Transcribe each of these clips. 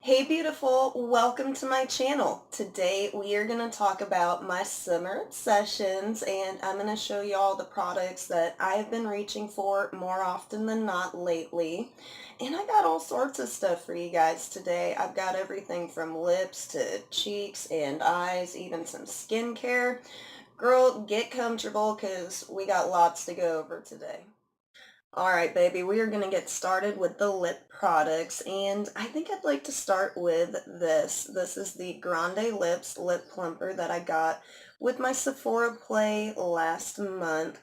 Hey beautiful, welcome to my channel. Today we are going to talk about my summer obsessions and I'm going to show you all the products that I have been reaching for more often than not lately. And I got all sorts of stuff for you guys today. I've got everything from lips to cheeks and eyes, even some skincare. Girl, get comfortable because we got lots to go over today. All right, baby, we are going to get started with the lip products, and I think I'd like to start with this. This is the Grande Lips Lip Plumper that I got with my Sephora Play last month.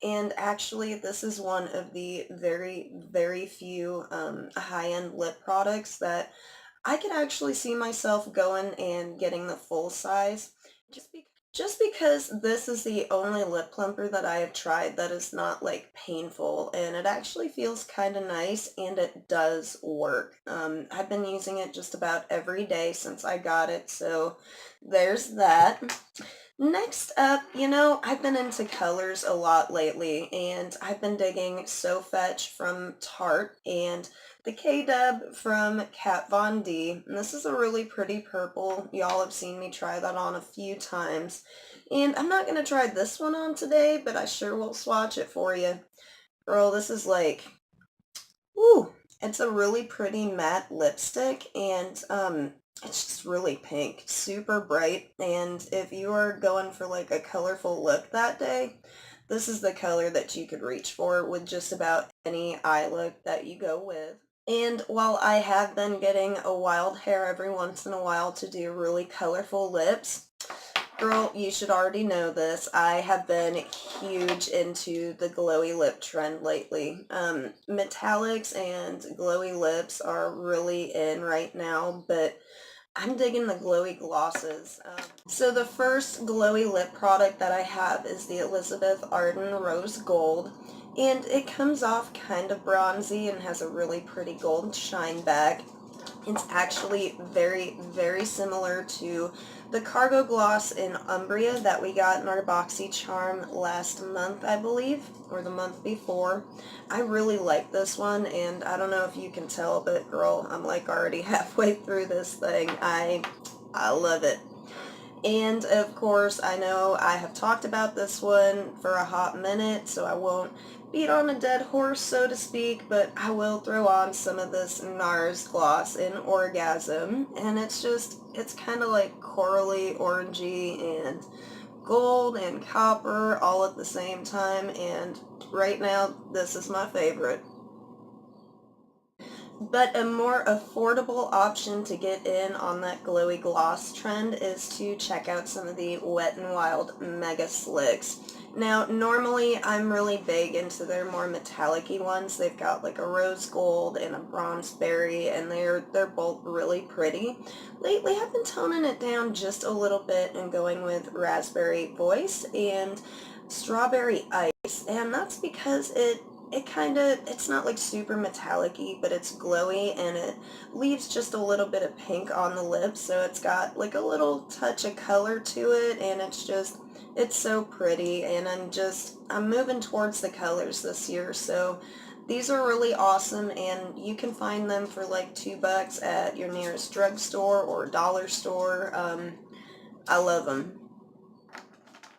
And actually, this is one of the very few high-end lip products that I could actually see myself going and getting the full size just because this is the only lip plumper that I have tried that is not like painful and it actually feels kind of nice and it does work. I've been using it just about every day since I got it, so there's that. Next up, I've been into colors a lot lately, and I've been digging So Fetch from Tarte and the K-Dub from Kat Von D. And this is a really pretty purple. Y'all have seen me try that on a few times. And I'm not going to try this one on today, but I sure will swatch it for you. Girl, this is like, woo, it's a really pretty matte lipstick, and it's just really pink, super bright, and if you are going for like a colorful look that day, this is the color that you could reach for with just about any eye look that you go with. And while I have been getting a wild hair every once in a while to do really colorful lips, girl, you should already know this. I have been huge into the glowy lip trend lately. Metallics and glowy lips are really in right now, but I'm digging the glowy glosses. So the first glowy lip product that I have is the Elizabeth Arden Rose Gold. And it comes off kind of bronzy and has a really pretty gold shine back. It's actually very similar to the Cargo Gloss in Umbria that we got in our BoxyCharm last month, I believe, or the month before. I really like this one, and I don't know if you can tell, but girl, I'm like already halfway through this thing. I love it. And of course, I know I have talked about this one for a hot minute, so I won't beat on a dead horse, so to speak, but I will throw on some of this NARS gloss in Orgasm, and it's kind of like corally, orangey, and gold and copper all at the same time, and right now, this is my favorite. But a more affordable option to get in on that glowy gloss trend is to check out some of the Wet n Wild Mega Slicks. Now, normally I'm really big into their more metallic-y ones. They've got like a rose gold and a bronze berry, and they're both really pretty. Lately, I've been toning it down just a little bit and going with raspberry voice and strawberry ice, and that's because it's not like super metallic-y, but it's glowy and it leaves just a little bit of pink on the lips, so it's got like a little touch of color to it, and it's so pretty, and I'm moving towards the colors this year, so these are really awesome, and you can find them for like $2 at your nearest drugstore or dollar store. I love them.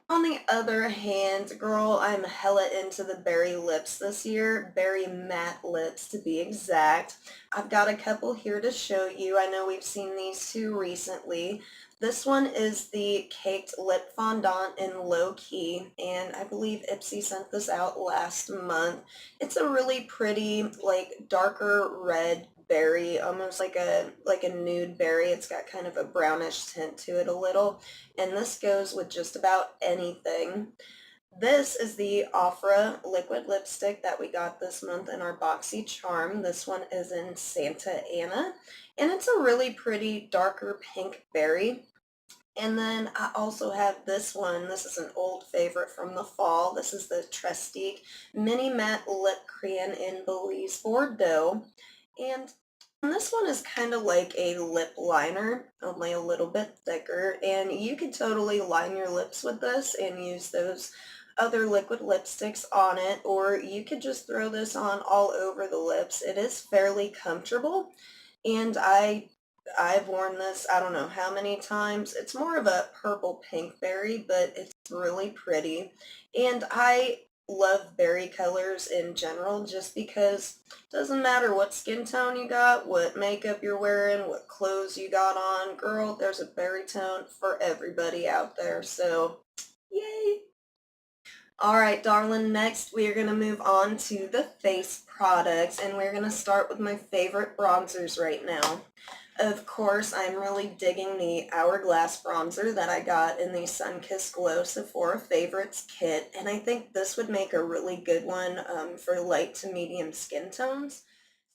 On the other hand, girl, I'm hella into the berry lips this year. Berry matte lips to be exact. I've got a couple here to show you. I know we've seen these two recently. This one is the Caked Lip Fondant in Low Key, and I believe Ipsy sent this out last month. It's a really pretty, like, darker red berry, almost like a nude berry. It's got kind of a brownish tint to it a little, and this goes with just about anything. This is the Ofra liquid lipstick that we got this month in our Boxy Charm. This one is in Santa Ana, and it's a really pretty darker pink berry. And then I also have this one. This is an old favorite from the fall. This is the Trestique Mini Matte Lip Crayon in Belize Bordeaux. And this one is kind of like a lip liner, only a little bit thicker. And you could totally line your lips with this and use those other liquid lipsticks on it, or you could just throw this on all over the lips. It is fairly comfortable, and I I've worn this, I don't know how many times. It's more of a purple pink berry, but it's really pretty. And I love berry colors in general just because it doesn't matter what skin tone you got, what makeup you're wearing, what clothes you got on. Girl, there's a berry tone for everybody out there. So, yay! Alright, darling, next we are going to move on to the face products, and we're going to start with my favorite bronzers right now. Of course, I'm really digging the Hourglass bronzer that I got in the Sunkissed Glow Sephora Favorites kit, and I think this would make a really good one for light to medium skin tones.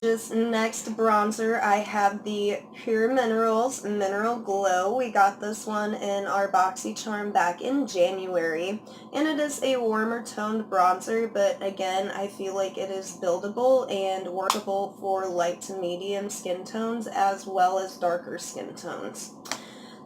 Just next bronzer, I have the Pure Minerals Mineral Glow. We got this one in our BoxyCharm back in January, and it is a warmer toned bronzer, but again, I feel like it is buildable and workable for light to medium skin tones as well as darker skin tones.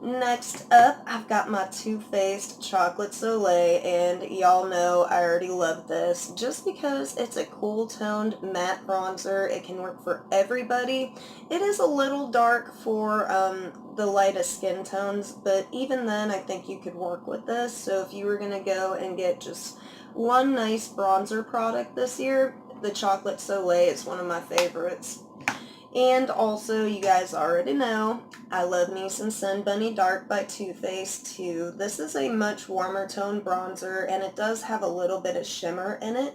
Next up, I've got my Too Faced Chocolate Soleil, and y'all know I already love this just because it's a cool toned matte bronzer. It can work for everybody. It is a little dark for the lightest skin tones, but even then I think you could work with this. So if you were going to go and get just one nice bronzer product this year, the Chocolate Soleil is one of my favorites. And also, you guys already know, I love me some Sun Bunny Dark by Too Faced too. This is a much warmer tone bronzer, and it does have a little bit of shimmer in it,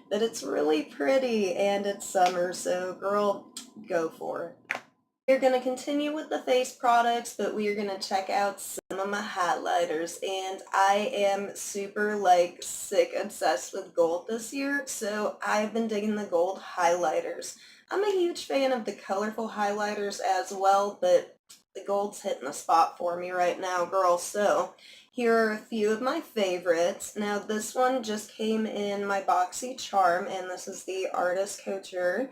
but it's really pretty, and it's summer, so girl, go for it. We're going to continue with the face products, but we are going to check out some of my highlighters, and I am super sick obsessed with gold this year, so I've been digging the gold highlighters. I'm a huge fan of the colorful highlighters as well, but the gold's hitting the spot for me right now, girl. So here are a few of my favorites. Now this one just came in my BoxyCharm, and this is the Artist Couture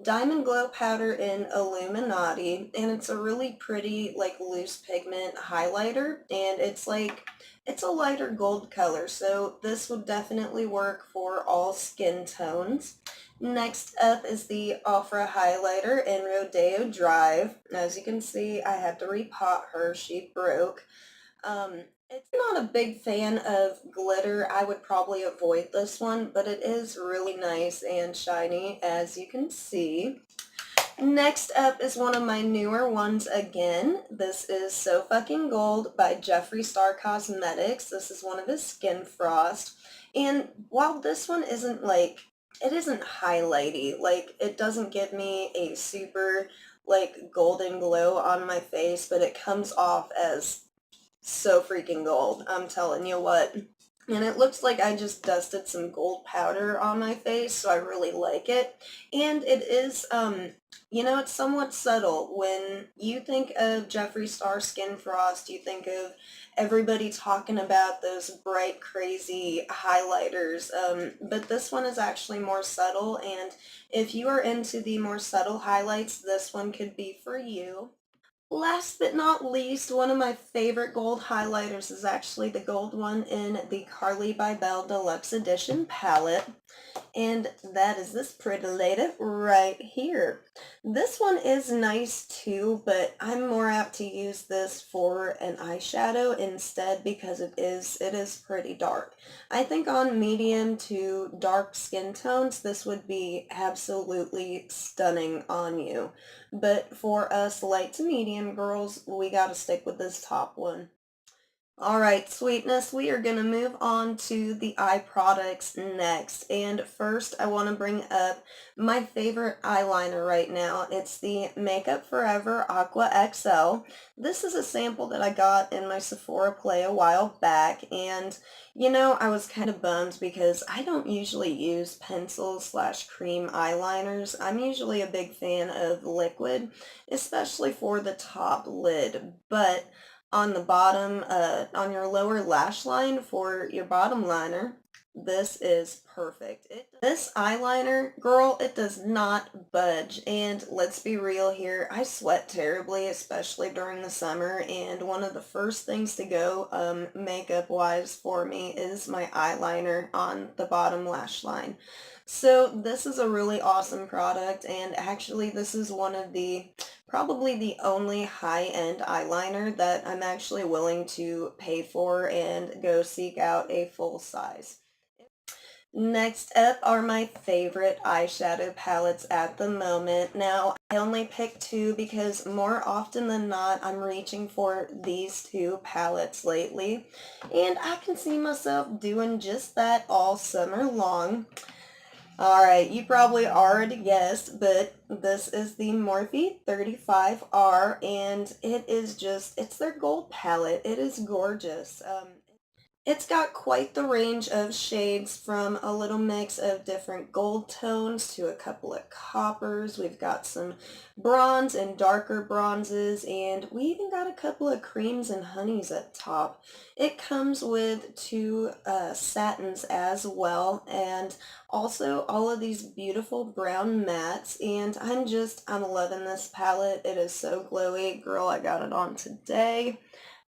Diamond Glow Powder in Illuminati, and it's a really pretty loose pigment highlighter, and it's a lighter gold color, so this would definitely work for all skin tones. Next up is the Ofra highlighter in Rodeo Drive. As you can see, I had to repot her. She broke. It's not a big fan of glitter. I would probably avoid this one, but it is really nice and shiny, as you can see. Next up is one of my newer ones again. This is So Fucking Gold by Jeffree Star Cosmetics. This is one of his Skin Frost. And while this one isn't it isn't highlighty, it doesn't give me a super golden glow on my face, but it comes off as so freaking gold. I'm telling you what. And it looks like I just dusted some gold powder on my face, so I really like it. And it is, it's somewhat subtle. When you think of Jeffree Star Skin Frost, you think of everybody talking about those bright, crazy highlighters. But this one is actually more subtle, and if you are into the more subtle highlights, this one could be for you. Last but not least, one of my favorite gold highlighters is actually the gold one in the Carly by Belle Deluxe Edition palette. And that is this pretty lady right here. This one is nice too, but I'm more apt to use this for an eyeshadow instead because it is pretty dark. I think on medium to dark skin tones, this would be absolutely stunning on you. But for us light to medium girls, we gotta stick with this top one. Alright, sweetness, we are going to move on to the eye products next. And first, I want to bring up my favorite eyeliner right now. It's the Makeup Forever Aqua XL. This is a sample that I got in my Sephora Play a while back. And, I was kind of bummed because I don't usually use pencil slash cream eyeliners. I'm usually a big fan of liquid, especially for the top lid. But on the bottom, on your lower lash line for your bottom liner, this is perfect. This eyeliner, girl, it does not budge. And let's be real here, I sweat terribly, especially during the summer, and one of the first things to go makeup-wise for me is my eyeliner on the bottom lash line. So this is a really awesome product, and actually this is one of the Probably the only high-end eyeliner that I'm actually willing to pay for and go seek out a full size. Next up are my favorite eyeshadow palettes at the moment. Now, I only picked two because more often than not, I'm reaching for these two palettes lately, and I can see myself doing just that all summer long. Alright, you probably already guessed, but this is the Morphe 35R, and it's their gold palette. It is gorgeous. It's got quite the range of shades from a little mix of different gold tones to a couple of coppers. We've got some bronze and darker bronzes, and we even got a couple of creams and honeys up top. It comes with two satins as well, and also all of these beautiful brown mattes, and I'm loving this palette. It is so glowy. Girl, I got it on today.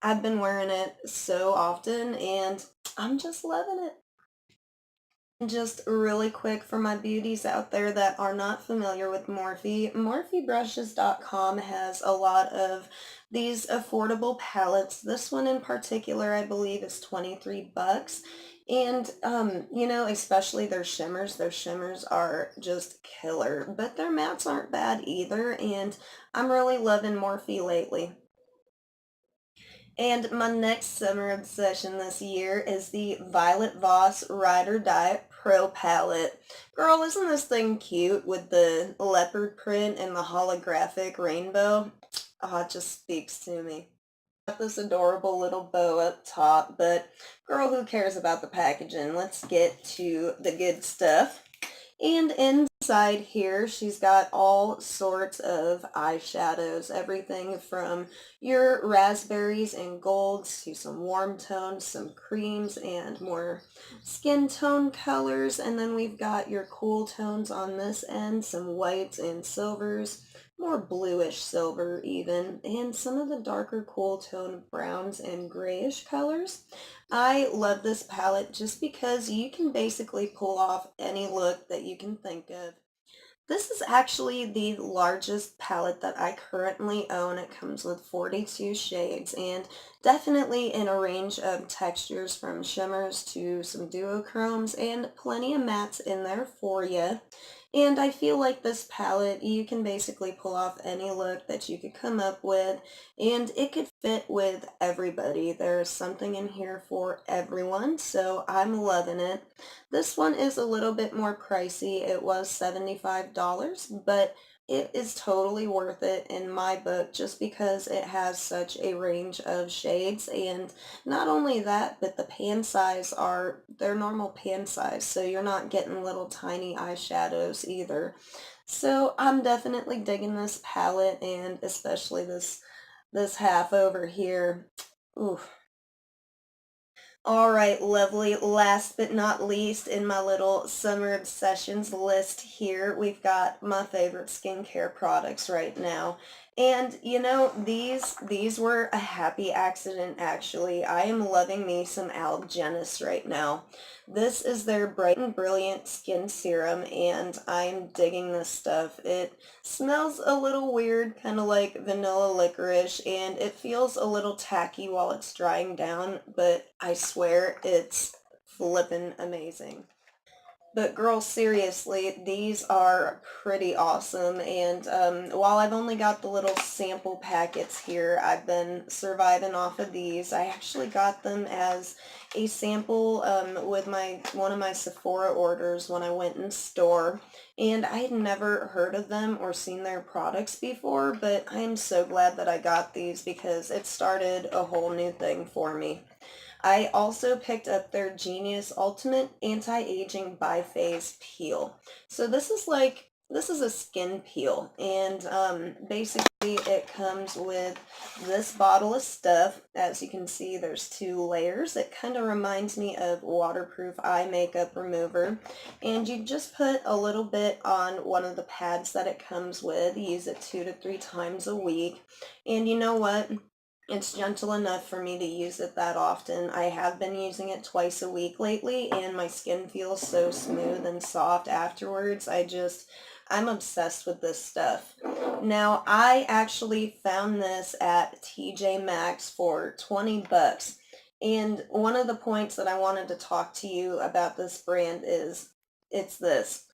I've been wearing it so often and I'm just loving it. Just really quick for my beauties out there that are not familiar with Morphe, MorpheBrushes.com has a lot of these affordable palettes. This one in particular, I believe, is 23 bucks. And, especially their shimmers. Their shimmers are just killer, but their mattes aren't bad either. And I'm really loving Morphe lately. And my next summer obsession this year is the Violet Voss Ride or Die Pro Palette. Girl, isn't this thing cute with the leopard print and the holographic rainbow? Oh, it just speaks to me. Got this adorable little bow up top, but girl, who cares about the packaging? Let's get to the good stuff. And inside here, she's got all sorts of eyeshadows, everything from your raspberries and golds to some warm tones, some creams, and more skin tone colors. And then we've got your cool tones on this end, some whites and silvers, more bluish silver even, and some of the darker cool tone browns and grayish colors. I love this palette just because you can basically pull off any look that you can think of. This is actually the largest palette that I currently own. It comes with 42 shades and definitely in a range of textures from shimmers to some duochromes and plenty of mattes in there for you. And I feel like this palette, you can basically pull off any look that you could come up with, and it could fit with everybody. There's something in here for everyone, so I'm loving it. This one is a little bit more pricey. It was $75, but it is totally worth it in my book just because it has such a range of shades. And not only that, but the pan size are their normal pan size, so you're not getting little tiny eyeshadows either. So I'm definitely digging this palette, and especially this half over here. Ooh. All right, lovely. Last but not least, in my little summer obsessions list here, we've got my favorite skincare products right now. And these were a happy accident actually. I am loving me some Algenis right now. This is their Bright and Brilliant Skin Serum, and I'm digging this stuff. It smells a little weird, kind of like vanilla licorice, and it feels a little tacky while it's drying down, but I swear it's flippin' amazing. But girl, seriously, these are pretty awesome. And while I've only got the little sample packets here, I've been surviving off of these. I actually got them as a sample with one of my Sephora orders when I went in store. And I had never heard of them or seen their products before, but I am so glad that I got these because it started a whole new thing for me. I also picked up their Genius Ultimate Anti-Aging Biphase Peel. So this is a skin peel, and basically it comes with this bottle of stuff. As you can see, there's two layers. It kind of reminds me of waterproof eye makeup remover, and you just put a little bit on one of the pads that it comes with. Use it 2 to 3 times a week, and you know what? It's gentle enough for me to use it that often. I have been using it twice a week lately, and my skin feels so smooth and soft afterwards. I'm obsessed with this stuff. Now, I actually found this at TJ Maxx for 20 bucks. And one of the points that I wanted to talk to you about this brand is it's this.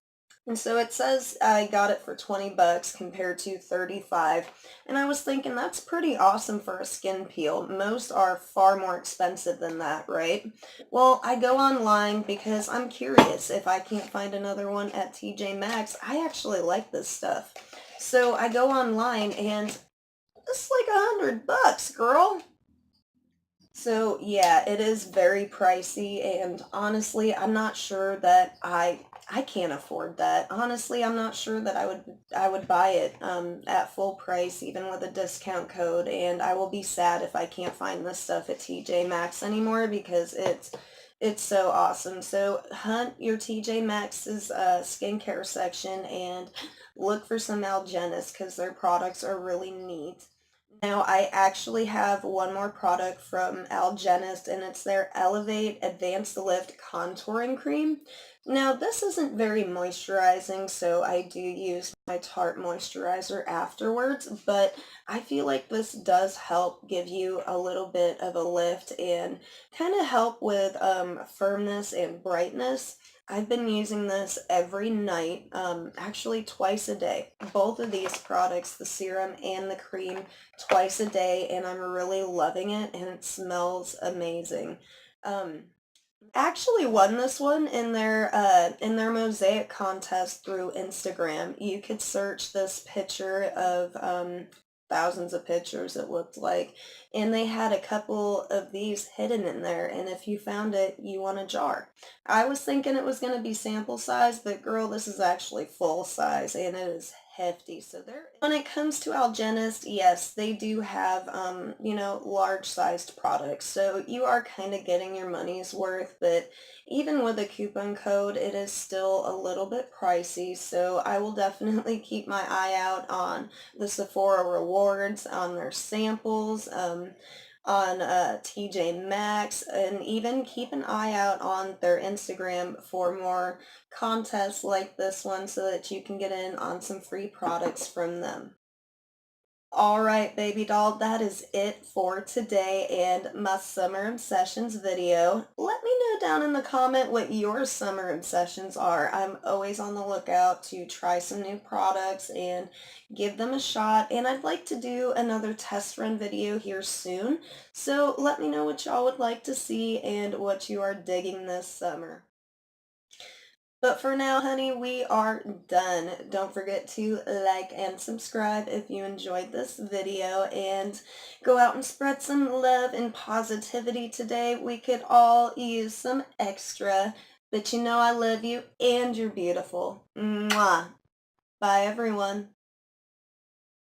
And so it says I got it for 20 bucks compared to 35. And I was thinking that's pretty awesome for a skin peel. Most are far more expensive than that, right? Well, I go online because I'm curious. If I can't find another one at TJ Maxx, I actually like this stuff. So I go online and it's like 100 bucks, girl. So yeah, it is very pricey, and honestly, I'm not sure that I can't afford that. Honestly, I'm not sure that I would buy it at full price even with a discount code, and I will be sad if I can't find this stuff at TJ Maxx anymore because it's so awesome. So hunt your TJ Maxx's skincare section and look for some Algenist because their products are really neat. Now, I actually have one more product from Algenist, and it's their Elevate Advanced Lift Contouring Cream. Now, this isn't very moisturizing, so I do use my Tarte moisturizer afterwards, but I feel like this does help give you a little bit of a lift and kind of help with firmness and brightness. I've been using this every night, actually twice a day. Both of these products, the serum and the cream, twice a day, and I'm really loving it, and it smells amazing. Um, Actually won this one in their mosaic contest through Instagram. You could search this picture of thousands of pictures it looked like, and they had a couple of these hidden in there, and if you found it, you won a jar. I was thinking it was going to be sample size, but girl, this is actually full size, and it is hefty. So there, when it comes to Algenist, yes, they do have, large sized products. So you are kind of getting your money's worth, but even with a coupon code, it is still a little bit pricey. So I will definitely keep my eye out on the Sephora rewards, on their samples, on TJ Maxx, and even keep an eye out on their Instagram for more contests like this one so that you can get in on some free products from them. All right, baby doll, that is it for today and my summer obsessions video. Let me know down in the comment what your summer obsessions are. I'm always on the lookout to try some new products and give them a shot. And I'd like to do another test run video here soon. So let me know what y'all would like to see and what you are digging this summer. But for now, honey, we are done. Don't forget to like and subscribe if you enjoyed this video, and go out and spread some love and positivity today. We could all use some extra, but you know I love you and you're beautiful. Mwah. Bye, everyone.